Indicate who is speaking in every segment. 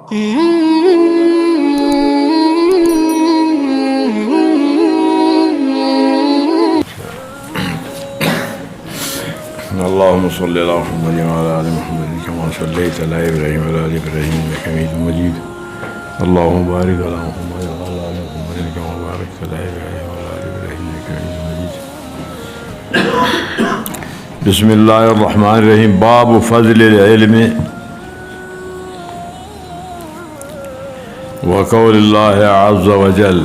Speaker 1: اللهم صل على محمد وعلى آل محمد كما صليت على إبراهيم وعلى آل إبراهيم إنك حميد مجيد. اللهم بارك على محمد وعلى آل محمد كما باركت على إبراهيم وعلى آل إبراهيم إنك حميد مجيد. بسم الله الرحمن الرحيم. باب فضل العلم وقول الله عز وجل.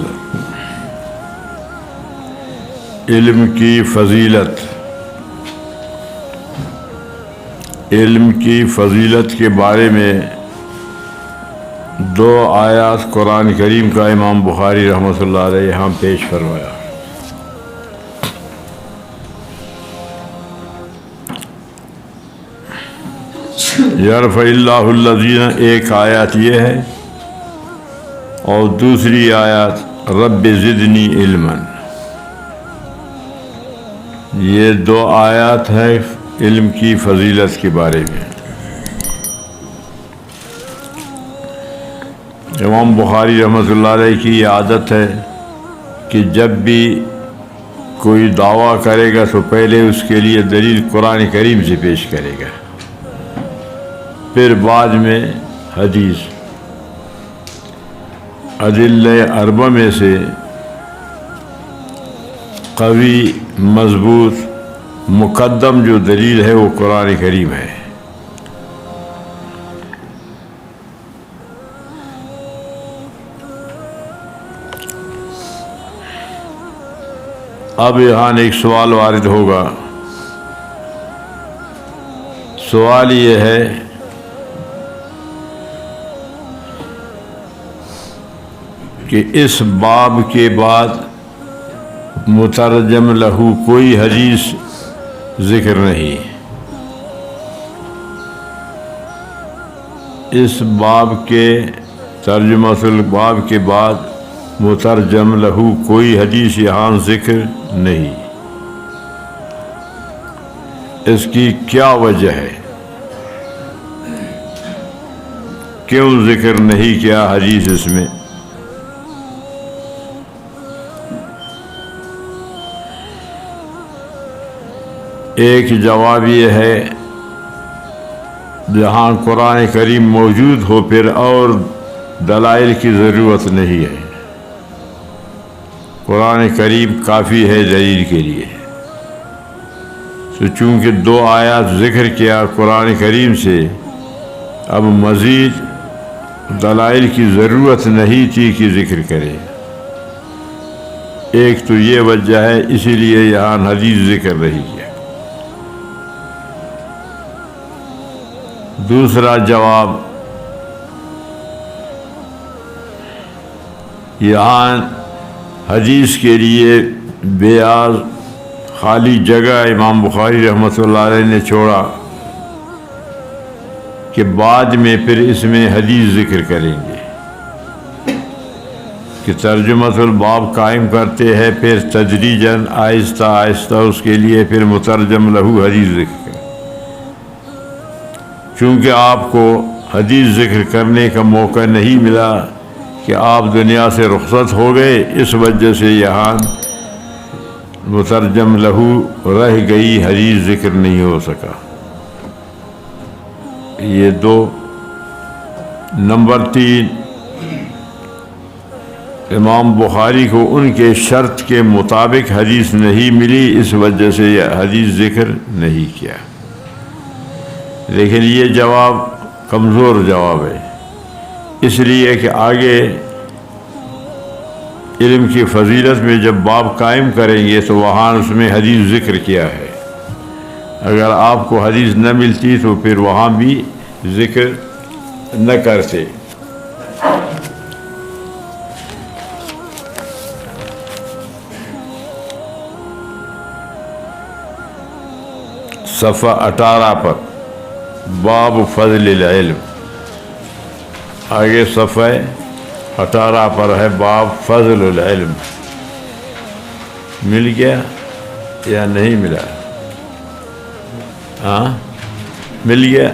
Speaker 1: علم کی فضیلت. علم کی فضیلت کے بارے میں دو آیات قرآن کریم کا امام بخاری رحمۃ اللہ علیہ یہاں پیش فرمایا. یرفع اللہ الذین، ایک آیات یہ ہے، اور دوسری آیات رب زدنی علما. یہ دو آیات ہیں علم کی فضیلت کے بارے میں. امام بخاری رحمۃ اللہ علیہ کی یہ عادت ہے کہ جب بھی کوئی دعویٰ کرے گا تو پہلے اس کے لیے دلیل قرآن کریم سے پیش کرے گا، پھر بعد میں حدیث. ادلہ اربع میں سے قوی مضبوط مقدم جو دلیل ہے وہ قرآن کریم ہے. اب یہاں ایک سوال وارد ہوگا. سوال یہ ہے کہ اس باب کے بعد مترجم لہو کوئی حدیث ذکر نہیں. اس باب کے ترجمہ الباب کے بعد مترجم لہو کوئی حدیث یہاں ذکر نہیں. اس کی کیا وجہ ہے؟ کیوں ذکر نہیں کیا حدیث اس میں؟ ایک جواب یہ ہے جہاں قرآن کریم موجود ہو پھر اور دلائل کی ضرورت نہیں ہے. قرآن کریم کافی ہے دلیل کے لیے. تو چونکہ دو آیات ذکر کیا قرآن کریم سے، اب مزید دلائل کی ضرورت نہیں تھی کہ ذکر کرے. ایک تو یہ وجہ ہے، اسی لیے یہاں حدیث ذکر نہیں کیا. دوسرا جواب، یہاں حدیث کے لیے بیاض خالی جگہ امام بخاری رحمۃ اللہ علیہ نے چھوڑا کہ بعد میں پھر اس میں حدیث ذکر کریں گے، کہ ترجمۃ الباب قائم کرتے ہیں، پھر تدریجاً آہستہ آہستہ اس کے لیے پھر مترجم لہو حدیث ذکر کریں. چونکہ آپ کو حدیث ذکر کرنے کا موقع نہیں ملا کہ آپ دنیا سے رخصت ہو گئے، اس وجہ سے یہاں مترجم لہو رہ گئی، حدیث ذکر نہیں ہو سکا. یہ دو. نمبر 3، امام بخاری کو ان کے شرط کے مطابق حدیث نہیں ملی، اس وجہ سے یہ حدیث ذکر نہیں کیا. لیکن یہ جواب کمزور جواب ہے، اس لیے کہ آگے علم کی فضیلت میں جب باب قائم کریں گے تو وہاں اس میں حدیث ذکر کیا ہے. اگر آپ کو حدیث نہ ملتی تو پھر وہاں بھی ذکر نہ کرتے. صفحہ 18 پر باب فضل العلم. آگے صفحہ 18 پر ہے باب فضل العلم. مل گیا یا نہیں ملا؟ ہاں مل گیا.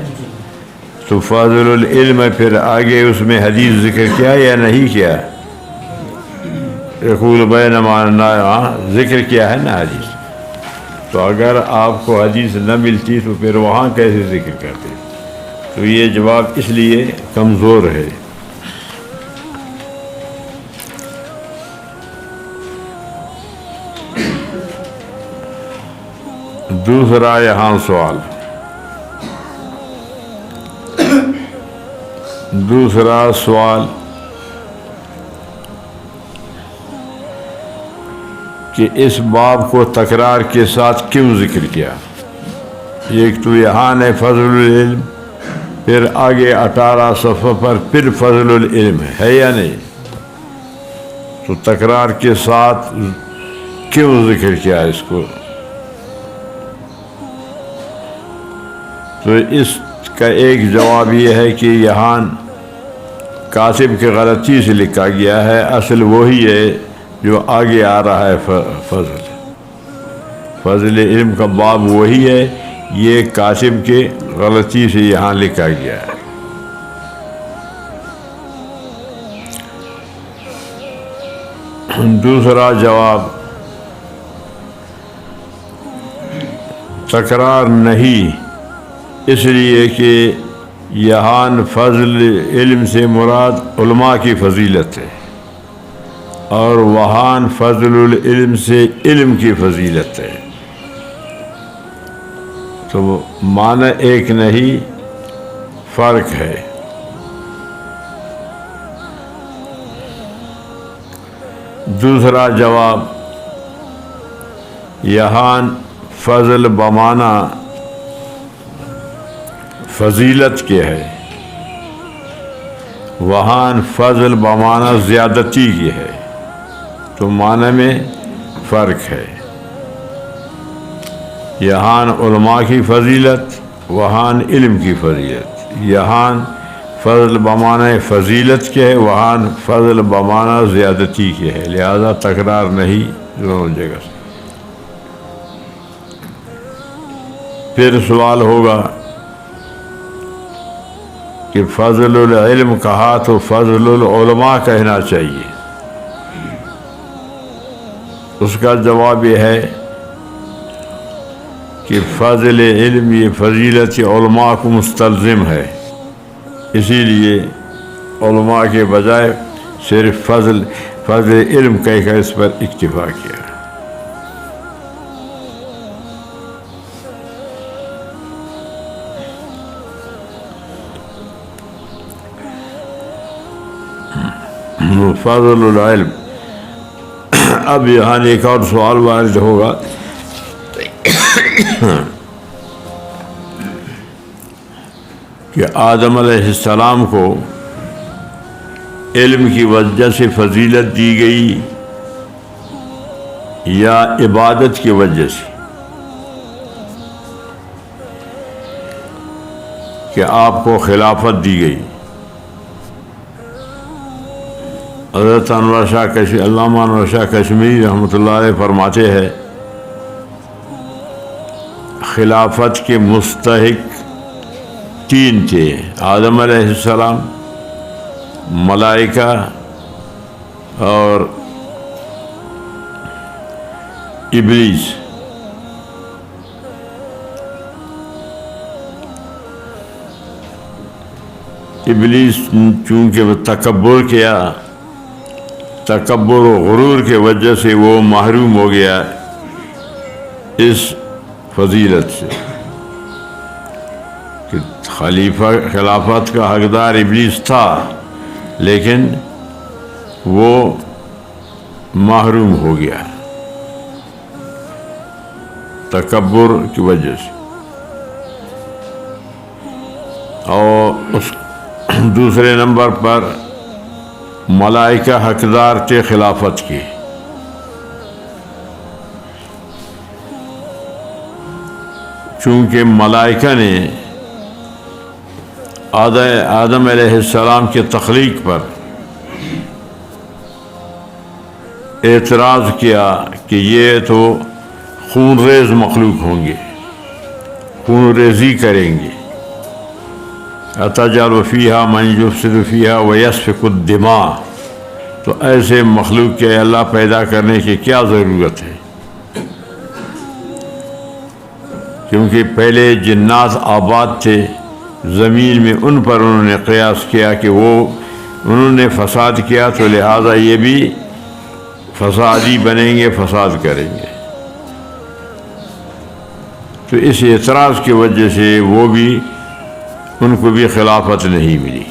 Speaker 1: تو فضل العلم پھر آگے اس میں حدیث ذکر کیا یا نہیں کیا؟ یقول بینما ذکر کیا ہے نا حدیث. تو اگر آپ کو حدیث نہ ملتی تو پھر وہاں کیسے ذکر کرتے؟ تو یہ جواب اس لیے کمزور ہے. دوسرا یہاں سوال، دوسرا سوال کہ اس باب کو تکرار کے ساتھ کیوں ذکر کیا؟ ایک تو یہاں ہے فضل العلم، پھر آگے 18 صفحہ پر پھر فضل العلم ہے یا نہیں؟ تو تکرار کے ساتھ کیوں ذکر کیا اس کو؟ تو اس کا ایک جواب یہ ہے کہ یہاں کاتب کی غلطی سے لکھا گیا ہے، اصل وہی ہے جو آگے آ رہا ہے. فضل علم کا باب وہی ہے، یہ کاتب کی غلطی سے یہاں لکھا گیا ہے. دوسرا جواب، تکرار نہیں، اس لیے کہ یہاں فضل علم سے مراد علماء کی فضیلت ہے، اور وہاں فضل العلم سے علم کی فضیلت ہے. تو معنی ایک نہیں، فرق ہے. دوسرا جواب، یہاں فضل بمانا فضیلت کے ہے، وہاں فضل بمانا زیادتی کی ہے. تو معنی میں فرق ہے. یہاں علماء کی فضیلت، وہاں علم کی فضیلت. یہاں فضل بمانا فضیلت کے ہے، وہاں فضل بمانا زیادتی کے ہے. لہذا تکرار نہیں دونوں جگہ سے. پھر سوال ہوگا کہ فضل العلم کہا تو فضل العلماء کہنا چاہیے. اس کا جواب یہ ہے کہ فضل علم یہ فضیلت علماء کو مستلزم ہے، اسی لیے علماء کے بجائے صرف فضل علم کہہ کر اس پر اکتفا کیا. فضل العلم. اب یہاں ایک اور سوال وارد ہوگا کہ آدم علیہ السلام کو علم کی وجہ سے فضیلت دی گئی یا عبادت کی وجہ سے، کہ آپ کو خلافت دی گئی؟ حضرت علامہ انور شاہ کشمیری رحمۃ اللہ علیہ فرماتے ہیں خلافت کے مستحق 3 تھے: آدم علیہ السلام، ملائکہ اور ابلیس. ابلیس چونکہ تکبر کیا، تکبر و غرور کے وجہ سے وہ محروم ہو گیا اس فضیلت سے کہ خلافت کا حقدار ابلیس تھا، لیکن وہ محروم ہو گیا تکبر کی وجہ سے. اور اس دوسرے نمبر پر ملائکہ حقدار تھے خلافت کی، چونکہ ملائکہ نے آدم علیہ السلام کے تخلیق پر اعتراض کیا کہ یہ تو خون ریز مخلوق ہوں گے، خون ریزی کریں گے، اتجعل فیہا من یفسد فیہا ویسفک الدماء، تو ایسے مخلوق کے اللہ پیدا کرنے کی کیا ضرورت ہے؟ کیونکہ پہلے جنات آباد تھے زمین میں، ان پر انہوں نے قیاس کیا کہ وہ انہوں نے فساد کیا تو لہٰذا یہ بھی فسادی بنیں گے، فساد کریں گے۔ تو اس اعتراض کی وجہ سے وہ بھی، ان کو بھی خلافت نہیں ملی۔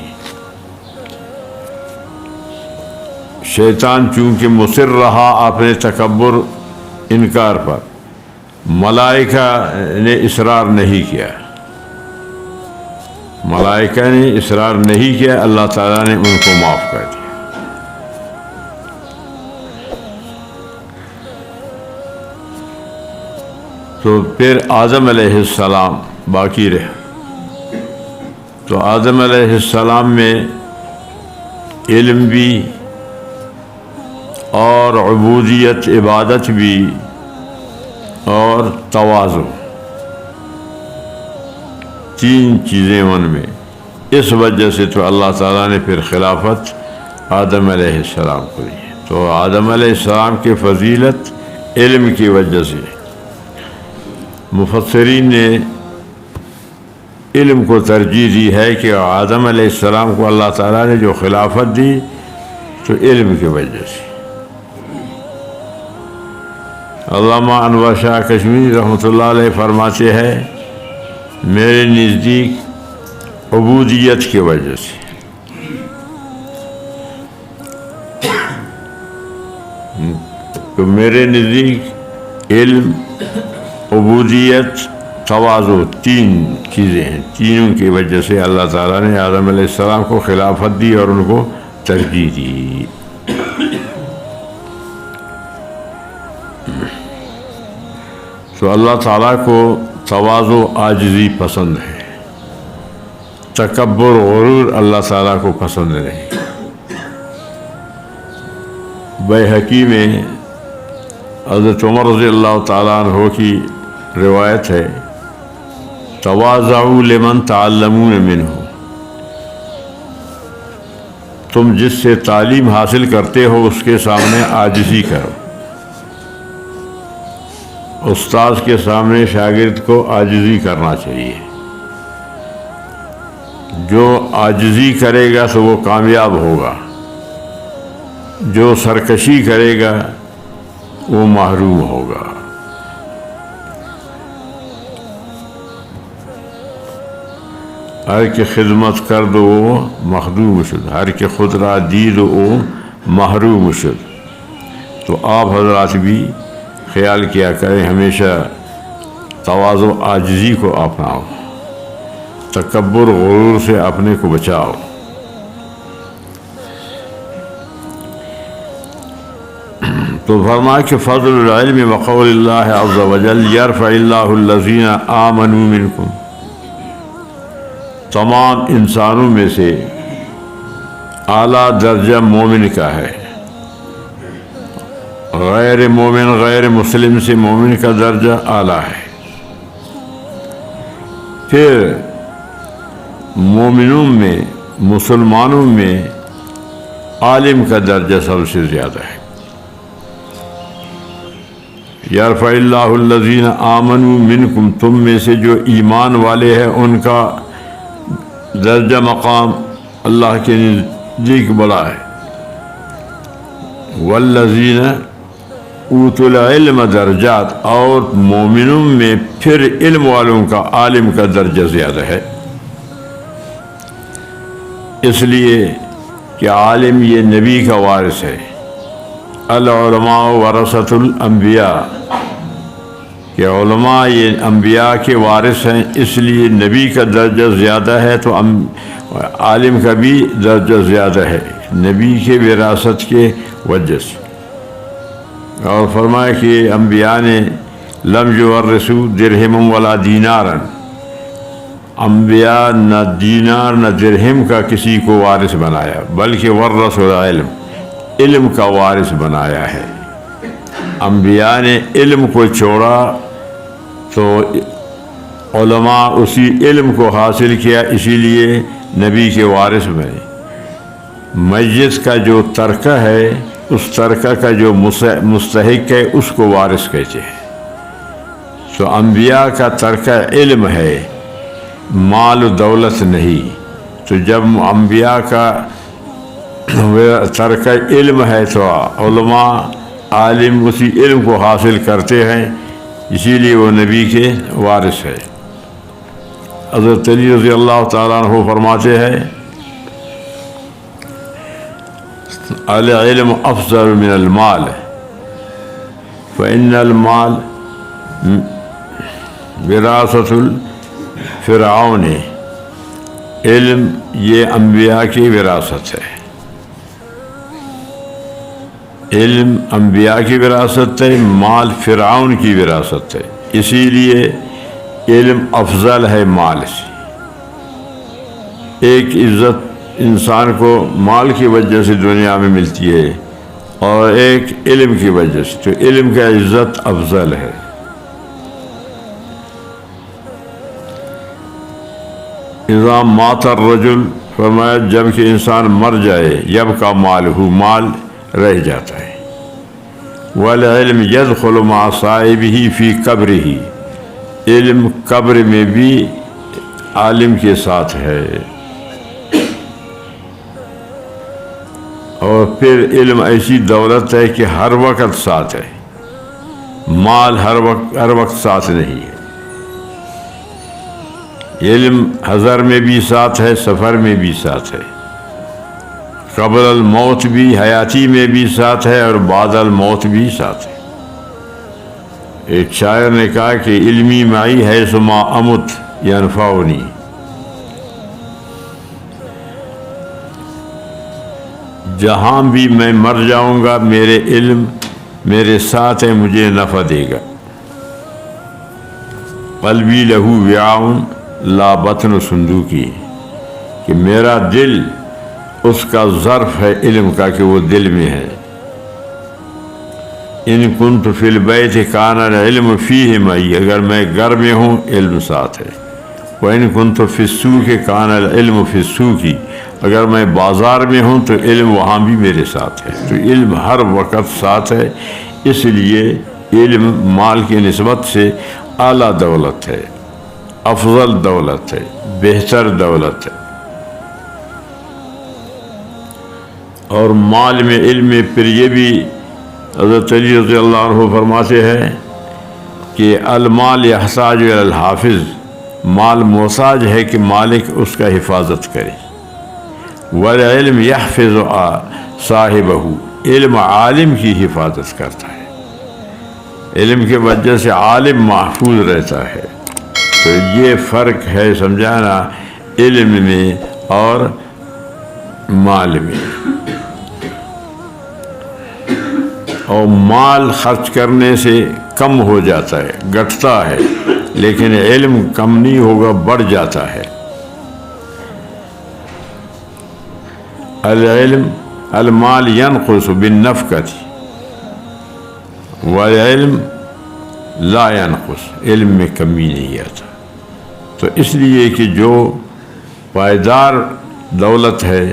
Speaker 1: شیطان چونکہ مصر رہا اپنے تکبر انکار پر، ملائکہ نے اصرار نہیں کیا، ملائکہ نے اصرار نہیں کیا، اللہ تعالیٰ نے ان کو معاف کر دیا۔ تو پھر آدم علیہ السلام باقی رہے، تو آدم علیہ السلام میں علم بھی اور عبودیت عبادت بھی اور تواضع، تین چیزیں ان میں، اس وجہ سے تو اللہ تعالیٰ نے پھر خلافت آدم علیہ السلام کو دی۔ تو آدم علیہ السلام کی فضیلت علم کی وجہ سے، مفسرین نے علم کو ترجیح دی ہے کہ آدم علیہ السلام کو اللہ تعالیٰ نے جو خلافت دی تو علم کی وجہ سے۔ علامہ انور شاہ کشمیری رحمۃ اللہ علیہ فرماتے ہیں میرے نزدیک عبودیت کی وجہ سے، تو میرے نزدیک علم، عبودیت، تواضع، تین چیزیں ہیں، تینوں کی وجہ سے اللہ تعالیٰ نے آدم علیہ السلام کو خلافت دی اور ان کو ترجیح دی۔ تو اللہ تعالیٰ کو تواضع عاجزی پسند ہے، تکبر غرور اللہ تعالیٰ کو پسند نہیں۔ بیہقی میں حضرت عمر رضی اللہ تعالیٰ عنہ کی روایت ہے، تواضعوا لمن تعلمون منہ، تم جس سے تعلیم حاصل کرتے ہو اس کے سامنے عاجزی کرو۔ استاذ کے سامنے شاگرد کو عاجزی کرنا چاہیے، جو عاجزی کرے گا تو وہ کامیاب ہوگا، جو سرکشی کرے گا وہ محروم ہوگا۔ ہر کی خدمت کر دو وہ مخدوم شد، ہر کے خود را دید وہ محروم شد۔ تو آپ حضرات بھی خیال کیا کریں، ہمیشہ تواضع عاجزی کو اپناؤ، تکبر غرور سے اپنے کو بچاؤ۔ تو فرمایا کہ فضل العلم وقول اللہ عز وجل یرفع اللہ الذین آمنوا منکم، تمام انسانوں میں سے اعلیٰ درجہ مومن کا ہے، غیر مومن غیر مسلم سے مومن کا درجہ اعلیٰ ہے۔ پھر مومنوں میں، مسلمانوں میں عالم کا درجہ سب سے زیادہ ہے۔ یرفع اللہ الذین آمنوا منکم، تم میں سے جو ایمان والے ہیں ان کا درجہ مقام اللہ کے نزدیک بڑا ہے۔ والذین اوتوا العلم درجات، اور مومنوں میں پھر علم والوں کا، عالم کا درجہ زیادہ ہے، اس لیے کہ عالم یہ نبی کا وارث ہے۔ العلماء ورثۃ الانبیاء، کہ علماء یہ انبیاء کے وارث ہیں، اس لیے نبی کا درجہ زیادہ ہے تو عالم کا بھی درجہ زیادہ ہے نبی کے وراثت کے وجہ سے۔ اور فرمایا کہ انبیاء نے لم یورثوا درہما ولا دینارا، انبیاء نہ دینار نہ درہم کا کسی کو وارث بنایا، بلکہ ورثوا العلم، علم کا وارث بنایا ہے۔ انبیاء نے علم کو چھوڑا تو علماء اسی علم کو حاصل کیا، اسی لیے نبی کے وارث میں میت کا جو ترکہ ہے، اس ترکہ کا جو مستحق ہے اس کو وارث کہتے ہیں۔ تو انبیاء کا ترکہ علم ہے، مال و دولت نہیں۔ تو جب انبیاء کا ترکہ علم ہے تو علماء عالم اسی علم کو حاصل کرتے ہیں، اسی لیے وہ نبی کے وارث ہے۔ حضرت علی رضی اللہ تعالیٰ عنہ فرماتے ہیں العلم افضل من المال فإن المال وراثۃ الفرعون۔ علم یہ انبیاء کی وراثت ہے، علم انبیاء کی وراثت ہے، مال فرعون کی وراثت ہے، اسی لیے علم افضل ہے مال سے۔ ایک عزت انسان کو مال کی وجہ سے دنیا میں ملتی ہے اور ایک علم کی وجہ سے، تو علم کا عزت افضل ہے۔ اذا مات الرجل، فرمایا جب کہ انسان مر جائے، یبقى مالہ، مال رہ جاتا ہے۔ والعلم يدخل مع صاحبه في قبره، علم قبر میں بھی عالم کے ساتھ ہے۔ اور پھر علم ایسی دولت ہے کہ ہر وقت ساتھ ہے، مال ہر وقت ساتھ نہیں ہے۔ علم حضر میں بھی ساتھ ہے، سفر میں بھی ساتھ ہے، قبل الموت بھی، حیاتی میں بھی ساتھ ہے، اور بعد الموت بھی ساتھ ہے۔ ایک شاعر نے کہا کہ علمی معی ہے سما امت ینفعنی، جہاں بھی میں مر جاؤں گا میرے علم میرے ساتھ ہے، مجھے نفع دے گا۔ قلبی لہو وعاء لا بطن صندوقی، کہ میرا دل اس کا ظرف ہے علم کا، کہ وہ دل میں ہے۔ ان کنت فی البیت کان العلم فیہ معی، اگر میں گھر میں ہوں علم ساتھ ہے۔ وَإِن كُنتُ فِي السُّوقِ كَانَ الْعِلْمُ فِي السُّوقِ، اگر میں بازار میں ہوں تو علم وہاں بھی میرے ساتھ ہے۔ تو علم ہر وقت ساتھ ہے، اس لیے علم مال کی نسبت سے اعلیٰ دولت ہے، افضل دولت ہے، بہتر دولت ہے۔ اور مال میں علم میں پھر یہ بھی حضرت علی رضی اللہ عنہ فرماتے ہیں کہ المال یحتاج الی الحافظ، مال محتاج ہے کہ مالک اس کا حفاظت کرے۔ والعلم یحفظ صاحبہ، علم عالم کی حفاظت کرتا ہے، علم کی وجہ سے عالم محفوظ رہتا ہے۔ تو یہ فرق ہے سمجھانا علم میں اور مال میں۔ اور مال خرچ کرنے سے کم ہو جاتا ہے، گھٹتا ہے، لیکن علم کم نہیں ہوگا، بڑھ جاتا ہے۔ العلم المال ينقص بالنفقۃ والعلم لا ينقص، علم میں کمی نہیں آتا۔ تو اس لیے کہ جو پائیدار دولت ہے،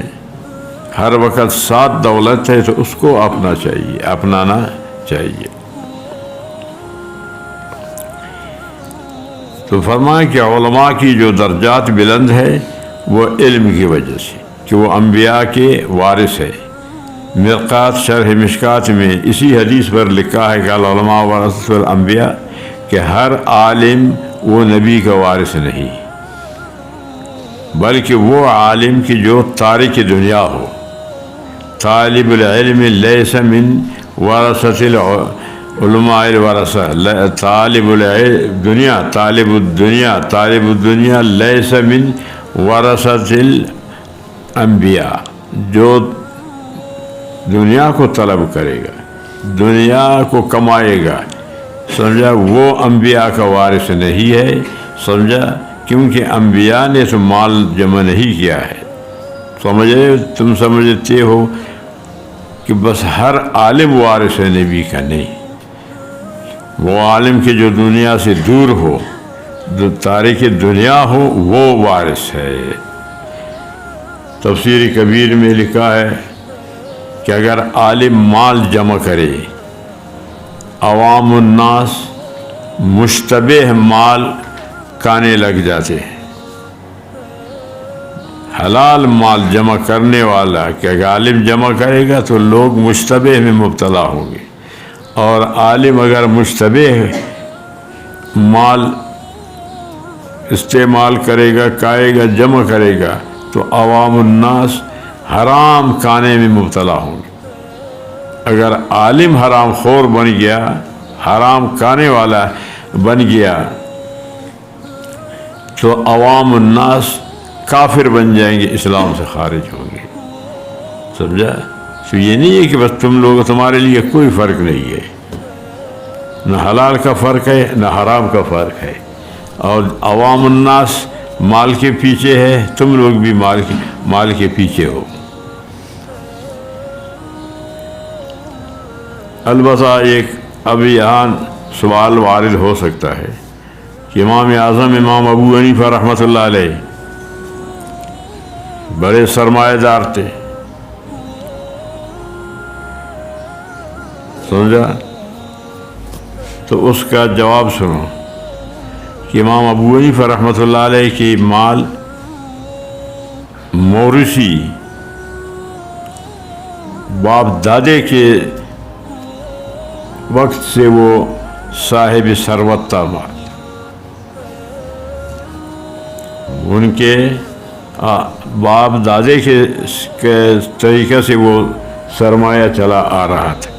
Speaker 1: ہر وقت ساتھ دولت ہے، تو اس کو اپنانا چاہیے۔ تو فرمایا کہ علماء کی جو درجات بلند ہے وہ علم کی وجہ سے، کہ وہ انبیاء کے وارث ہے۔ مرقات شرح مشکات میں اسی حدیث پر لکھا ہے کہ العلماء ورثۃ الانبیاء، کہ ہر عالم وہ نبی کا وارث نہیں، بلکہ وہ عالم کی جو تارک دنیا ہو۔ طالب العلم لیس من ورثۃ العلماء الورثہ، طالب الدنیا لیس من ورثۃ الانبیاء، جو دنیا کو طلب کرے گا، دنیا کو کمائے گا، سمجھا، وہ انبیاء کا وارث نہیں ہے، سمجھا، کیونکہ انبیاء نے تو مال جمع نہیں کیا ہے۔ تم سمجھتے ہو کہ بس ہر عالم وارث ہے نبی کا، نہیں۔ وہ عالم کے جو دنیا سے دور ہو، جو تارک دنیا ہو وہ وارث ہے۔ تفسیر کبیر میں لکھا ہے کہ اگر عالم مال جمع کرے، عوام الناس مشتبہ مال کانے لگ جاتے ہیں۔ حلال مال جمع کرنے والا کہ اگر عالم جمع کرے گا تو لوگ مشتبہ میں مبتلا ہوں گے، اور عالم اگر مشتبہ مال استعمال کرے گا، کھائے گا، جمع کرے گا تو عوام الناس حرام کھانے میں مبتلا ہوں گے۔ اگر عالم حرام خور بن گیا، حرام کھانے والا بن گیا، تو عوام الناس کافر بن جائیں گے، اسلام سے خارج ہوں گے۔ سمجھا؟ تو یہ نہیں ہے کہ بس تم لوگ، تمہارے لیے کوئی فرق نہیں ہے، نہ حلال کا فرق ہے نہ حرام کا فرق ہے، اور عوام الناس مال کے پیچھے ہے، تم لوگ بھی مال کے پیچھے ہو۔ البتہ ایک اب یہاں سوال وارد ہو سکتا ہے کہ امام اعظم امام ابو حنیفہ رحمۃ اللہ علیہ بڑے سرمایہ دار تھے، سمجھا؟ تو اس کا جواب سنو کہ امام ابو حنیفہ رحمۃ اللہ علیہ کی مال موروثی باپ دادے کے وقت سے وہ صاحب ثروت تھا، مال ان کے باپ دادے کے طریقے سے وہ سرمایہ چلا آ رہا تھا،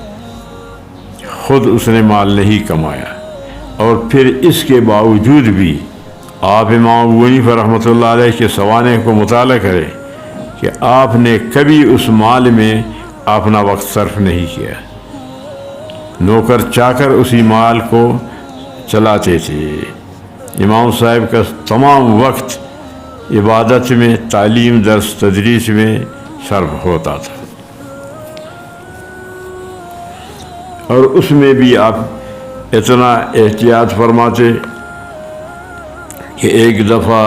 Speaker 1: خود اس نے مال نہیں کمایا، اور پھر اس کے باوجود بھی آپ امام ابو حنیفہ رحمۃ اللہ علیہ کے سوانح کو مطالعہ کریں کہ آپ نے کبھی اس مال میں اپنا وقت صرف نہیں کیا، نوکر چاکر اسی مال کو چلاتے تھے۔ امام صاحب کا تمام وقت عبادت میں، تعلیم، درس تدریس میں صرف ہوتا تھا، اور اس میں بھی آپ اتنا احتیاط فرماتے کہ ایک دفعہ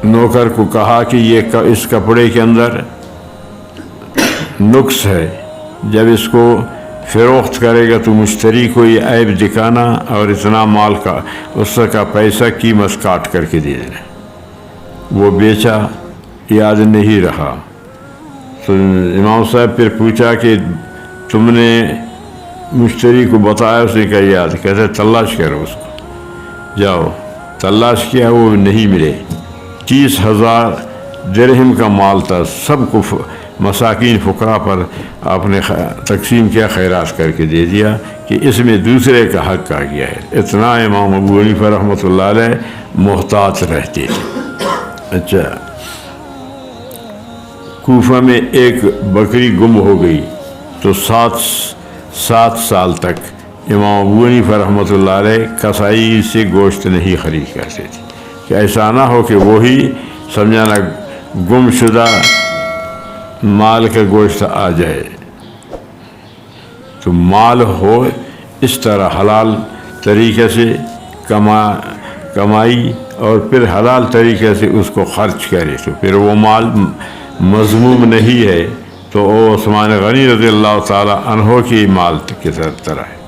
Speaker 1: نوکر کو کہا کہ یہ اس کپڑے کے اندر نقص ہے، جب اس کو فروخت کرے گا تو مشتری کو یہ عیب دکھانا اور اتنا مال کا اس کا پیسہ قیمت کاٹ کر کے دے دینا۔ وہ بیچا، یاد نہیں رہا، تو امام صاحب پھر پوچھا کہ تم نے مشتری کو بتایا؟ اس نے کہا یاد، کہتے تلاش کرو اس کو، جاؤ تلاش کیا، وہ نہیں ملے۔ 30,000 درہم کا مال تھا، سب کو مساکین فقراء پر آپ نے تقسیم کیا، خیرات کر کے دے دیا کہ اس میں دوسرے کا حق آ گیا ہے۔ اتنا امام ابو حنیفہ رحمۃ اللہ علیہ محتاط رہتے تھے۔ اچھا، کوفہ میں ایک بکری گم ہو گئی تو 7 سال تک امام ابو حنیفہ رحمۃ اللہ علیہ کسائی سے گوشت نہیں خرید کرتے تھے کہ ایسا نہ ہو کہ وہی سمجھانا گم شدہ مال کا گوشت آ جائے۔ تو مال ہو اس طرح حلال طریقے سے کمائی اور پھر حلال طریقے سے اس کو خرچ کرے تو پھر وہ مال مذموم نہیں ہے، تو وہ عثمان غنی رضی اللہ تعالی عنہ کی مال کی طرح ہے۔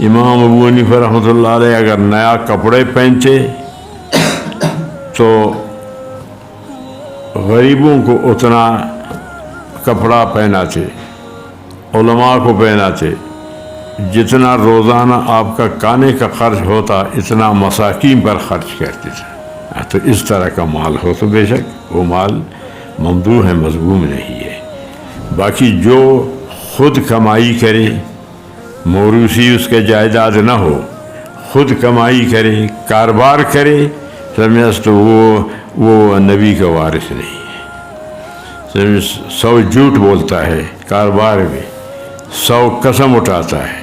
Speaker 1: امام ابو حنیفہ رحمۃ اللہ علیہ اگر نیا کپڑے پہنتے تو غریبوں کو اتنا کپڑا پہناتے، علماء کو پہناتے، جتنا روزانہ آپ کا کھانے کا خرچ ہوتا اتنا مساکین پر خرچ کرتے تھے۔ تو اس طرح کا مال ہو تو بے شک وہ مال ممدوح ہے، مذموم نہیں ہے۔ باقی جو خود کمائی کرے، موروثی اس کے جائیداد نہ ہو، خود کمائی کرے، کاروبار کرے، سمجھ تو وہ نبی کا وارث نہیں ہے۔ 100 جھوٹ بولتا ہے کاروبار میں، 100 قسم اٹھاتا ہے،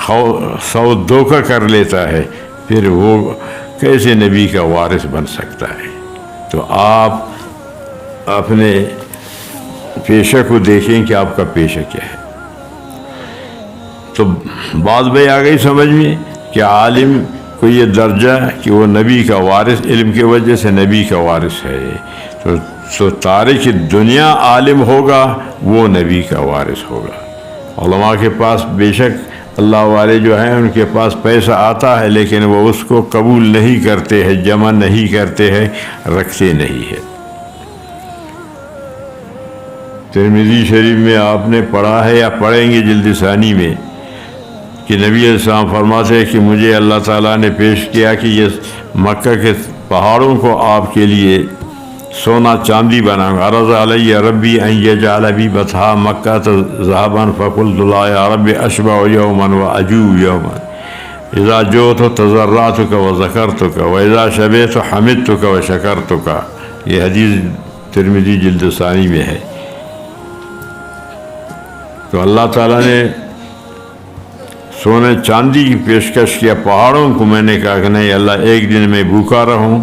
Speaker 1: 100 دھوکہ کر لیتا ہے، پھر وہ کیسے نبی کا وارث بن سکتا ہے؟ تو آپ اپنے پیشہ کو دیکھیں کہ آپ کا پیشہ کیا ہے۔ تو بات بھائی آ گئی سمجھ میں کہ عالم کو یہ درجہ کہ وہ نبی کا وارث، علم کی وجہ سے نبی کا وارث ہے، تو تاریخ دنیا عالم ہوگا وہ نبی کا وارث ہوگا۔ علماء کے پاس بے شک اللہ والے جو ہیں ان کے پاس پیسہ آتا ہے، لیکن وہ اس کو قبول نہیں کرتے ہیں، جمع نہیں کرتے ہیں، رکھتے نہیں ہیں۔ ترمذی شریف میں آپ نے پڑھا ہے یا پڑھیں گے جلد ثانی میں کہ نبی علیہ السلام فرماتے ہیں کہ مجھے اللہ تعالیٰ نے پیش کیا کہ یہ مکہ کے پہاڑوں کو آپ کے لیے سونا چاندی بناؤں گا۔ عرض علیہ ربی ان یجعل بی بطحا مکہ ذهبا فقلت لا یا رب اشبع یوما واجوع یوما اذا جوت تضرعتک وذکرتک واذا شبعت حمدتک وشکرتک۔ یہ حدیث ترمذی جلد ثانی میں ہے۔ تو اللہ تعالیٰ نے سونے چاندی کی پیشکش کیا پہاڑوں کو، میں نے کہا کہ نہیں اللہ، ایک دن میں بھوکا رہوں،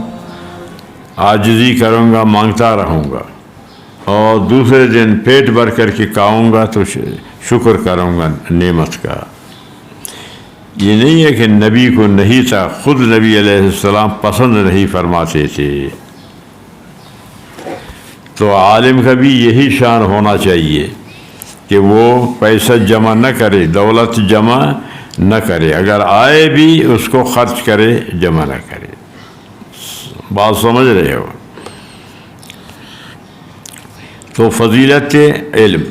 Speaker 1: عاجزی کروں گا، مانگتا رہوں گا، اور دوسرے دن پیٹ بھر کر کے کھاؤں گا تو شکر کروں گا نعمت کا۔ یہ نہیں ہے کہ نبی کو نہیں تھا، خود نبی علیہ السلام پسند نہیں فرماتے تھے۔ تو عالم کا بھی یہی شان ہونا چاہیے کہ وہ پیسہ جمع نہ کرے، دولت جمع نہ کرے، اگر آئے بھی اس کو خرچ کرے، جمع نہ کرے۔ بات سمجھ رہے ہو؟ تو فضیلت علم،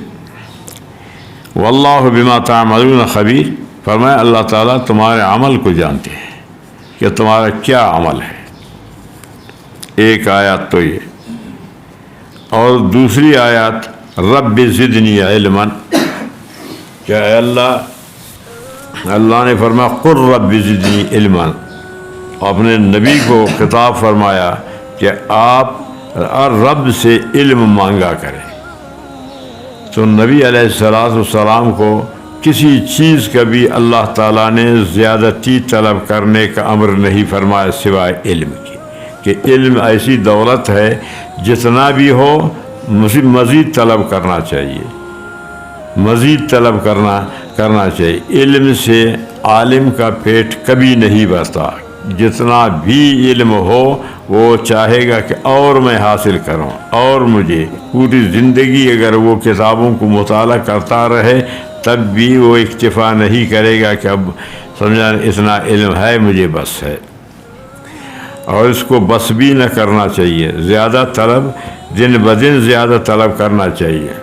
Speaker 1: واللہ بما تعملون خبیر، فرمایا اللہ تعالیٰ تمہارے عمل کو جانتے ہیں کہ تمہارا کیا عمل ہے۔ ایک آیات تو یہ، اور دوسری آیات رب زدنی علما، کہ اے اللہ نے فرمایا قل رب زدنی علما، اپنے نبی کو خطاب فرمایا کہ آپ رب سے علم مانگا کریں۔ تو نبی علیہ السلام کو کسی چیز کا بھی اللہ تعالیٰ نے زیادتی طلب کرنے کا امر نہیں فرمایا سوائے علم کی، کہ علم ایسی دولت ہے جتنا بھی ہو مزید طلب کرنا چاہیے، مزید طلب کرنا چاہیے۔ علم سے عالم کا پیٹ کبھی نہیں بھرتا، جتنا بھی علم ہو وہ چاہے گا کہ اور میں حاصل کروں، اور مجھے پوری زندگی اگر وہ کتابوں کو مطالعہ کرتا رہے تب بھی وہ اکتفا نہیں کرے گا کہ اب سمجھا اتنا علم ہے مجھے بس ہے، اور اس کو بس بھی نہ کرنا چاہیے، زیادہ طلب دن بدن زیادہ طلب کرنا چاہیے۔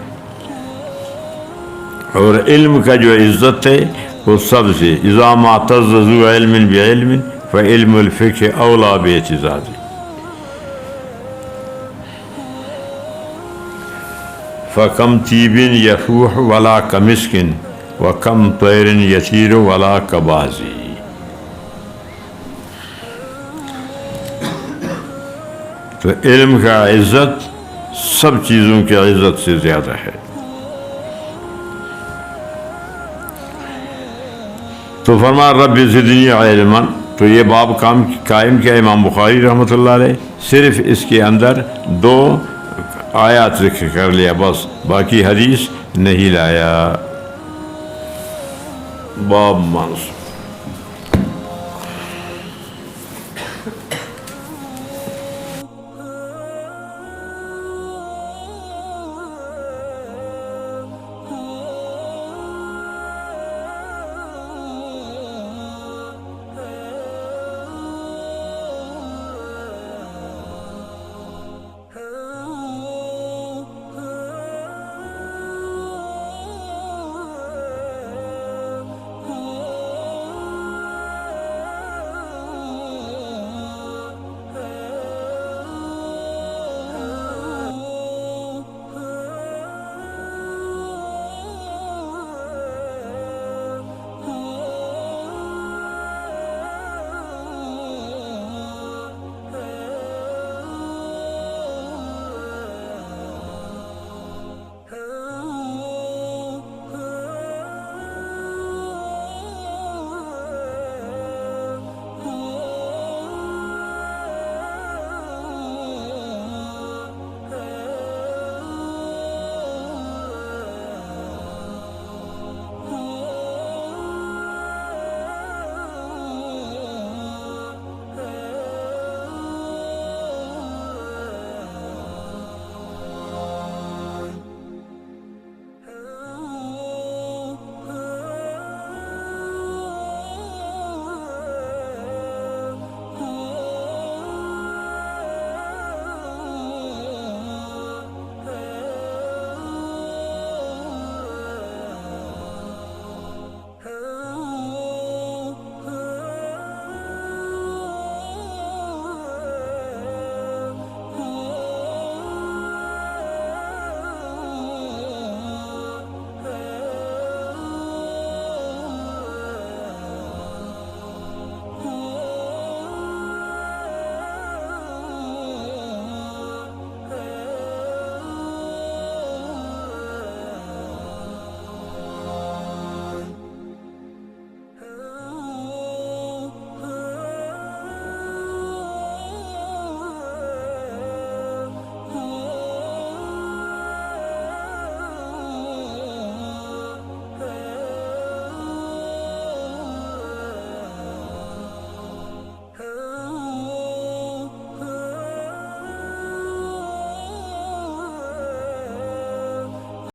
Speaker 1: اور علم کا جو عزت ہے وہ سب سے، اذا ما اعتز ذو علم بعلم فعلم الفقہ اولا باعتزازہ۔ فکم طیب یفوح ولا کمسک وکم طیر یطیر ولا کبازی۔ تو علم کا عزت سب چیزوں کی عزت سے زیادہ ہے۔ تو فرما رب زدنی علما، تو یہ باب قائم کیا امام بخاری رحمۃ اللہ علیہ، صرف اس کے اندر 2 آیات ذکر کر لیا بس، باقی حدیث نہیں لایا۔ باب منصوب۔